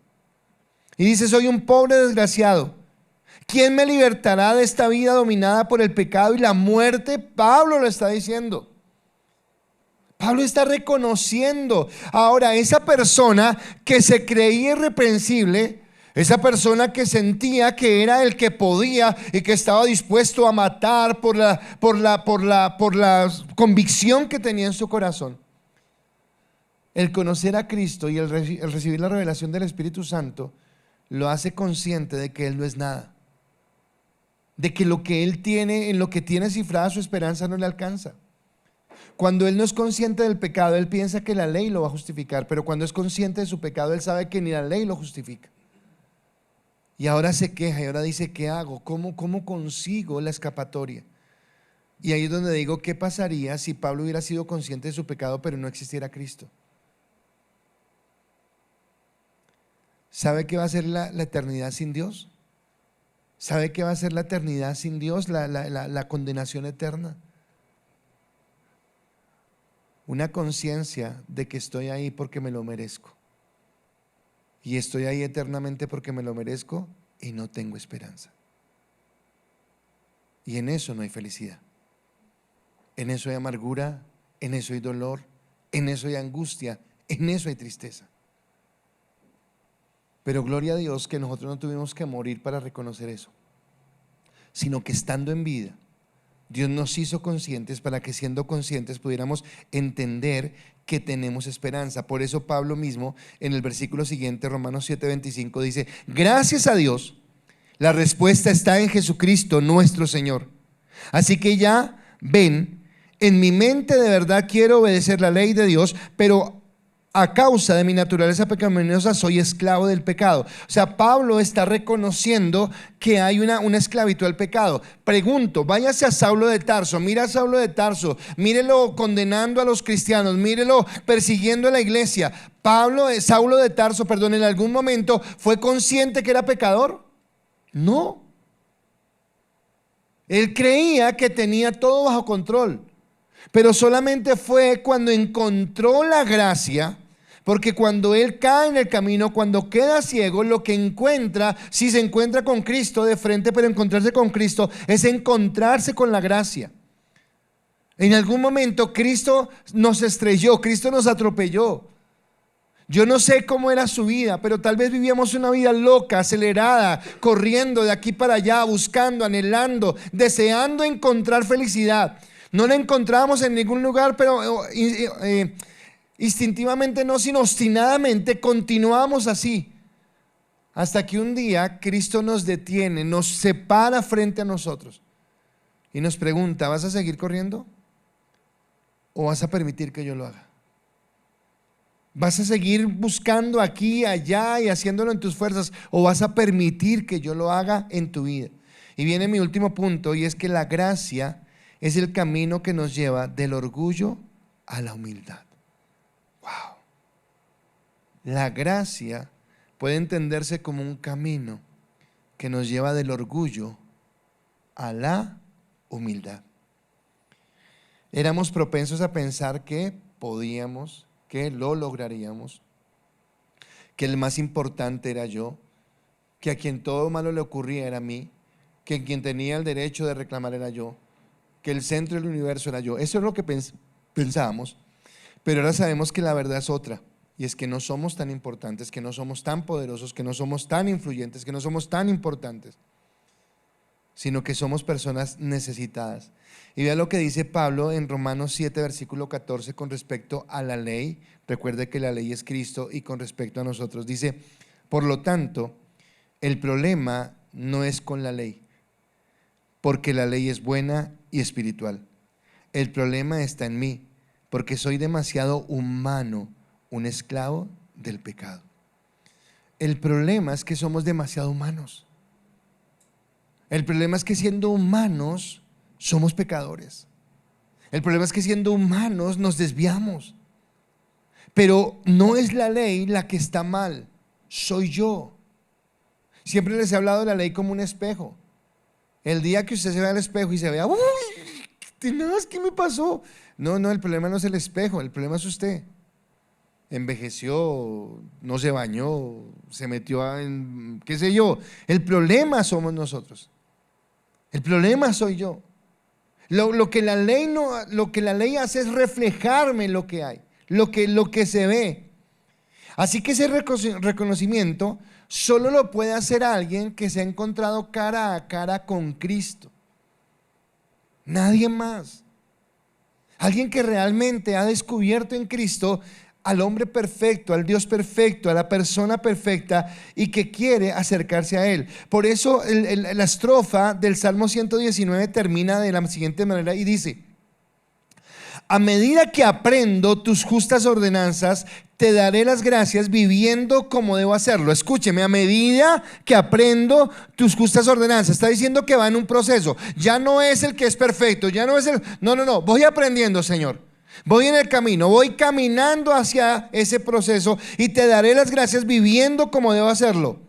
y dice: soy un pobre desgraciado. ¿Quién me libertará de esta vida dominada por el pecado y la muerte? Pablo lo está diciendo. Pablo está reconociendo ahora esa persona que se creía irreprensible, esa persona que sentía que era el que podía y que estaba dispuesto a matar por la convicción que tenía en su corazón. El conocer a Cristo y el recibir la revelación del Espíritu Santo lo hace consciente de que Él no es nada, de que lo que Él tiene, en lo que tiene cifrada su esperanza, no le alcanza. Cuando él no es consciente del pecado, él piensa que la ley lo va a justificar, pero cuando es consciente de su pecado, él sabe que ni la ley lo justifica. Y ahora se queja y ahora dice: ¿qué hago? ¿Cómo consigo la escapatoria? Y ahí es donde digo: ¿qué pasaría si Pablo hubiera sido consciente de su pecado pero no existiera Cristo? ¿Sabe qué va a ser la eternidad sin Dios? ¿Sabe qué va a ser la eternidad sin Dios? La condenación eterna. Una conciencia de que estoy ahí porque me lo merezco. Y estoy ahí eternamente porque me lo merezco y no tengo esperanza. Y en eso no hay felicidad. En eso hay amargura, en eso hay dolor, en eso hay angustia, en eso hay tristeza. Pero gloria a Dios que nosotros no tuvimos que morir para reconocer eso, sino que estando en vida, Dios nos hizo conscientes para que siendo conscientes pudiéramos entender que tenemos esperanza. Por eso Pablo mismo en el versículo siguiente, Romanos 7:25, dice: gracias a Dios, la respuesta está en Jesucristo nuestro Señor. Así que ya ven, en mi mente de verdad quiero obedecer la ley de Dios, pero a causa de mi naturaleza pecaminosa soy esclavo del pecado. O sea, Pablo está reconociendo que hay una esclavitud al pecado. Pregunto, váyase a Saulo de Tarso, mira a Saulo de Tarso, mírelo condenando a los cristianos, mírelo persiguiendo a la iglesia. Saulo de Tarso, ¿en algún momento fue consciente que era pecador? No. Él creía que tenía todo bajo control, pero solamente fue cuando encontró la gracia. Porque cuando él cae en el camino, cuando queda ciego, lo que encuentra, si se encuentra con Cristo de frente, pero encontrarse con Cristo es encontrarse con la gracia. En algún momento Cristo nos estrelló, Cristo nos atropelló. Yo no sé cómo era su vida, pero tal vez vivíamos una vida loca, acelerada, corriendo de aquí para allá, buscando, anhelando, deseando encontrar felicidad. No la encontrábamos en ningún lugar, pero instintivamente no, sino obstinadamente continuamos así, hasta que un día Cristo nos detiene, nos separa frente a nosotros y nos pregunta: ¿vas a seguir corriendo o vas a permitir que yo lo haga? ¿Vas a seguir buscando aquí, allá y haciéndolo en tus fuerzas, o vas a permitir que yo lo haga en tu vida? Y viene mi último punto, y es que la gracia es el camino que nos lleva del orgullo a la humildad. Wow. La gracia puede entenderse como un camino que nos lleva del orgullo a la humildad. Éramos propensos a pensar que podíamos, que lo lograríamos, que el más importante era yo, que a quien todo malo le ocurría era a mí, que quien tenía el derecho de reclamar era yo, que el centro del universo era yo. Eso es lo que pensábamos, pero ahora sabemos que la verdad es otra, y es que no somos tan importantes, que no somos tan poderosos, que no somos tan influyentes, que no somos tan importantes, sino que somos personas necesitadas. Y vea lo que dice Pablo en Romanos 7, versículo 14 con respecto a la ley. Recuerde que la ley es Cristo, y con respecto a nosotros dice: por lo tanto, el problema no es con la ley, porque la ley es buena y espiritual. El problema está en mí, porque soy demasiado humano, un esclavo del pecado. El problema es que somos demasiado humanos. El problema es que siendo humanos somos pecadores. El problema es que siendo humanos nos desviamos. Pero no es la ley la que está mal, soy yo. Siempre les he hablado de la ley como un espejo. El día que usted se vea al espejo y se vea, uy, tenaz, ¿qué me pasó? No, el problema no es el espejo, el problema es usted. Envejeció, no se bañó, se metió en, qué sé yo. El problema somos nosotros. El problema soy yo. Lo que la ley hace es reflejarme lo que hay, lo que se ve. Así que ese reconocimiento solo lo puede hacer alguien que se ha encontrado cara a cara con Cristo. Nadie más. Alguien que realmente ha descubierto en Cristo al hombre perfecto, al Dios perfecto, a la persona perfecta, y que quiere acercarse a Él. Por eso la estrofa del Salmo 119 termina de la siguiente manera y dice: a medida que aprendo tus justas ordenanzas, te daré las gracias viviendo como debo hacerlo. Escúcheme, a medida que aprendo tus justas ordenanzas, está diciendo que va en un proceso. Ya no es el que es perfecto, ya no es el... No, voy aprendiendo, Señor. Voy en el camino, voy caminando hacia ese proceso y te daré las gracias viviendo como debo hacerlo.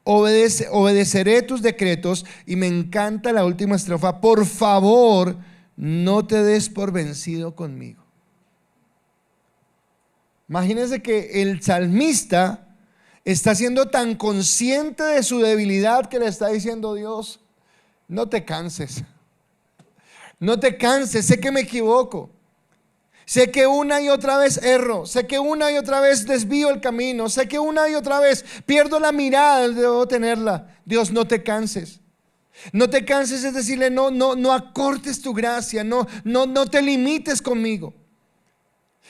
Obedeceré tus decretos. Y me encanta la última estrofa: por favor, no te des por vencido conmigo. Imagínense que el salmista está siendo tan consciente de su debilidad que le está diciendo: Dios, no te canses, no te canses, sé que me equivoco, sé que una y otra vez erro, sé que una y otra vez desvío el camino, sé que una y otra vez pierdo la mirada, debo tenerla. Dios, no te canses. No te canses, es decirle: no acortes tu gracia, no te limites conmigo.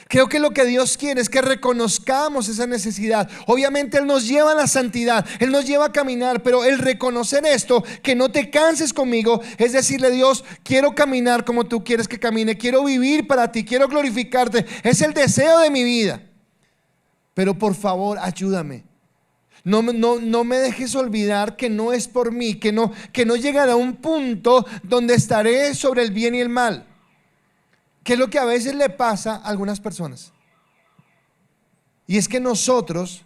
Creo que lo que Dios quiere es que reconozcamos esa necesidad. Obviamente Él nos lleva a la santidad, Él nos lleva a caminar, pero el reconocer esto, que no te canses conmigo, es decirle: Dios, quiero caminar como tú quieres que camine, quiero vivir para ti, quiero glorificarte, es el deseo de mi vida, pero por favor ayúdame. No me dejes olvidar que no es por mí, que no llegará a un punto donde estaré sobre el bien y el mal. ¿Qué es lo que a veces le pasa a algunas personas? Y es que nosotros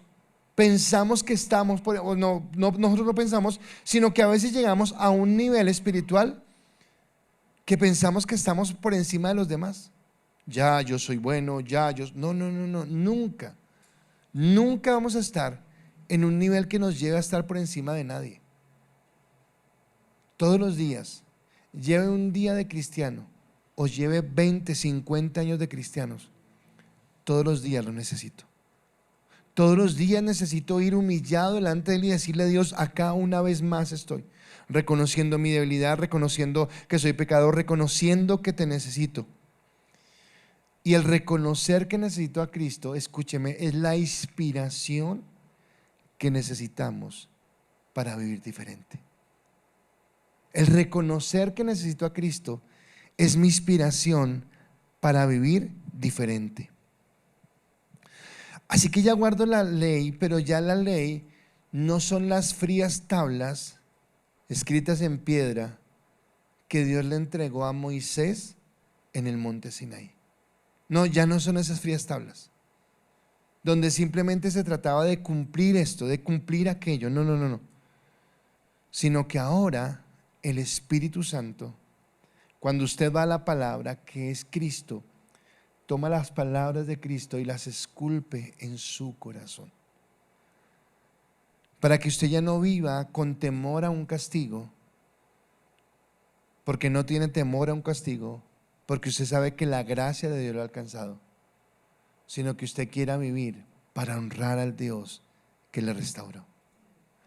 pensamos que estamos, nosotros no pensamos, sino que a veces llegamos a un nivel espiritual que pensamos que estamos por encima de los demás. Ya yo soy bueno, no, nunca vamos a estar en un nivel que nos lleve a estar por encima de nadie. Todos los días, lleve un día de cristiano o lleve 20, 50 años de cristianos, todos los días lo necesito. Todos los días necesito ir humillado delante de Él y decirle: Dios, acá una vez más estoy, reconociendo mi debilidad, reconociendo que soy pecador, reconociendo que te necesito. Y el reconocer que necesito a Cristo, escúcheme, es la inspiración que necesitamos para vivir diferente. El reconocer que necesito a Cristo es mi inspiración para vivir diferente. Así que ya guardo la ley, pero ya la ley no son las frías tablas escritas en piedra que Dios le entregó a Moisés en el monte Sinaí. No, ya no son esas frías tablas, donde simplemente se trataba de cumplir esto, de cumplir aquello. No, no, no, no. Sino que ahora el Espíritu Santo, cuando usted va a la palabra que es Cristo, toma las palabras de Cristo y las esculpe en su corazón. Para que usted ya no viva con temor a un castigo, porque no tiene temor a un castigo, porque usted sabe que la gracia de Dios lo ha alcanzado, sino que usted quiera vivir para honrar al Dios que le restauró,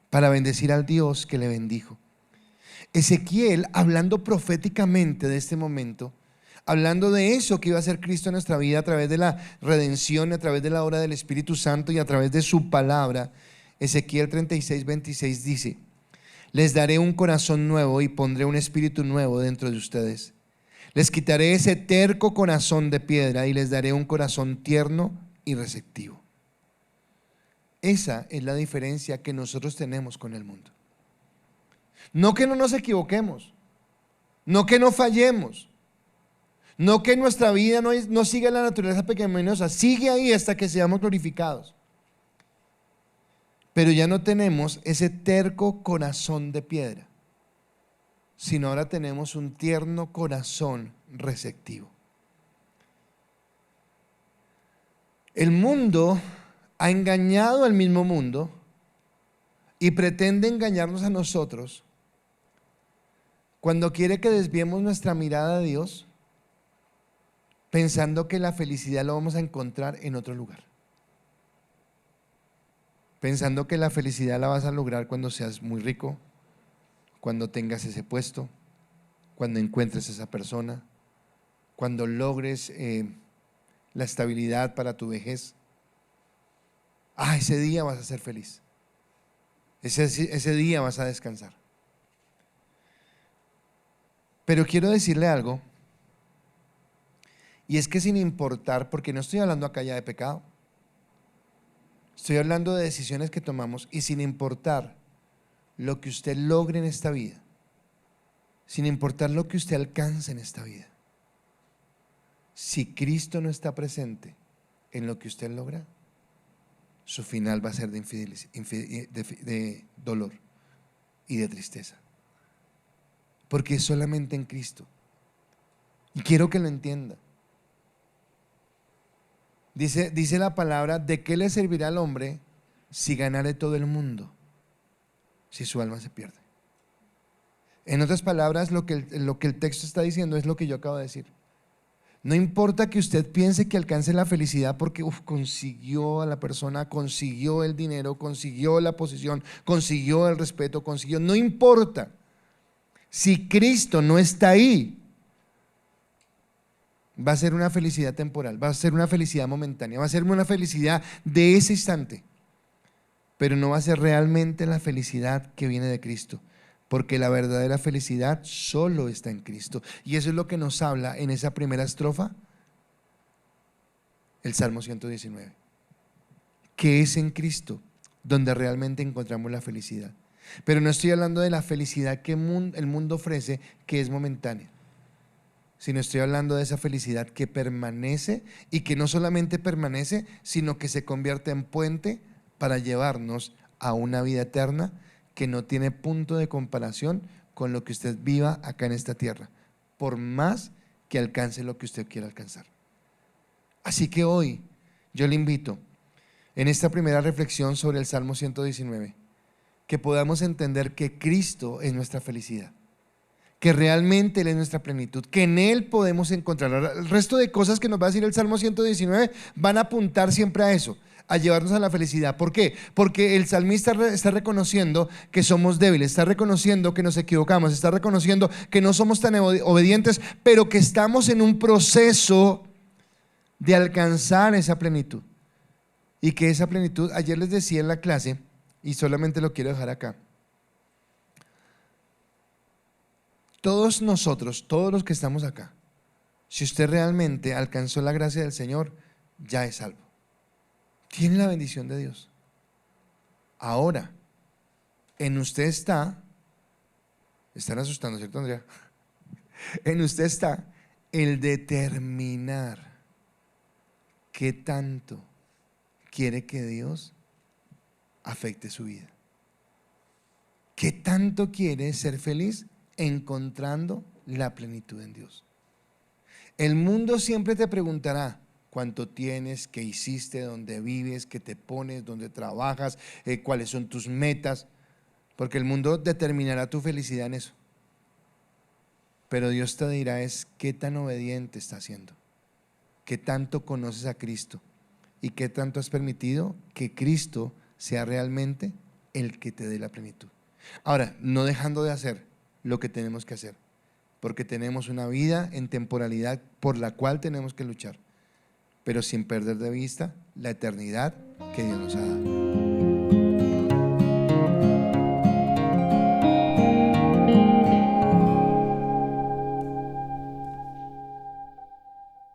para bendecir al Dios que le bendijo. Ezequiel, hablando proféticamente de este momento, hablando de eso que iba a hacer Cristo en nuestra vida a través de la redención, a través de la obra del Espíritu Santo y a través de su palabra, Ezequiel 36:26 dice: les daré un corazón nuevo y pondré un espíritu nuevo dentro de ustedes. Les quitaré ese terco corazón de piedra y les daré un corazón tierno y receptivo. Esa es la diferencia que nosotros tenemos con el mundo. No que no nos equivoquemos, no que no fallemos, no que nuestra vida no siga la naturaleza pecaminosa, sigue ahí hasta que seamos glorificados. Pero ya no tenemos ese terco corazón de piedra, sino ahora tenemos un tierno corazón receptivo. El mundo ha engañado al mismo mundo y pretende engañarnos a nosotros cuando quiere que desviemos nuestra mirada de Dios, pensando que la felicidad lo vamos a encontrar en otro lugar. Pensando que la felicidad la vas a lograr cuando seas muy rico, cuando tengas ese puesto, cuando encuentres esa persona, cuando logres la estabilidad para tu vejez. Ese día vas a ser feliz. Ese día vas a descansar. Pero quiero decirle algo, y es que sin importar, porque no estoy hablando acá ya de pecado, estoy hablando de decisiones que tomamos, y sin importar lo que usted logre en esta vida, sin importar lo que usted alcance en esta vida, si Cristo no está presente en lo que usted logra, su final va a ser de dolor y de tristeza, porque es solamente en Cristo. Y quiero que lo entienda. Dice la palabra: ¿de qué le servirá al hombre si ganare todo el mundo, si su alma se pierde? En otras palabras, lo que el texto está diciendo es lo que yo acabo de decir. No importa que usted piense que alcance la felicidad porque consiguió a la persona, consiguió el dinero, consiguió la posición, consiguió el respeto, no importa. Si Cristo no está ahí, va a ser una felicidad temporal, va a ser una felicidad momentánea, va a ser una felicidad de ese instante, pero no va a ser realmente la felicidad que viene de Cristo, porque la verdadera felicidad solo está en Cristo. Y eso es lo que nos habla en esa primera estrofa el Salmo 119, que es en Cristo donde realmente encontramos la felicidad. Pero no estoy hablando de la felicidad que el mundo ofrece, que es momentánea, sino estoy hablando de esa felicidad que permanece, y que no solamente permanece, sino que se convierte en puente para llevarnos a una vida eterna que no tiene punto de comparación con lo que usted viva acá en esta tierra, por más que alcance lo que usted quiera alcanzar. Así que hoy yo le invito, en esta primera reflexión sobre el Salmo 119, que podamos entender que Cristo es nuestra felicidad, que realmente Él es nuestra plenitud, que en Él podemos encontrar. El resto de cosas que nos va a decir el Salmo 119 van a apuntar siempre a eso, a llevarnos a la felicidad. ¿Por qué? Porque el salmista está reconociendo que somos débiles, está reconociendo que nos equivocamos, está reconociendo que no somos tan obedientes, pero que estamos en un proceso de alcanzar esa plenitud. Y que esa plenitud, ayer les decía en la clase, y solamente lo quiero dejar acá: todos nosotros, todos los que estamos acá, si usted realmente alcanzó la gracia del Señor, ya es salvo, tiene la bendición de Dios. Ahora, en usted están asustando, ¿cierto, Andrea? En usted está el determinar qué tanto quiere que Dios afecte su vida. ¿Qué tanto quiere ser feliz encontrando la plenitud en Dios? El mundo siempre te preguntará cuánto tienes, qué hiciste, dónde vives, qué te pones, dónde trabajas, cuáles son tus metas, porque el mundo determinará tu felicidad en eso. Pero Dios te dirá es qué tan obediente estás siendo, qué tanto conoces a Cristo y qué tanto has permitido que Cristo sea realmente el que te dé la plenitud. Ahora, no dejando de hacer lo que tenemos que hacer, porque tenemos una vida en temporalidad por la cual tenemos que luchar, pero sin perder de vista la eternidad que Dios nos ha dado.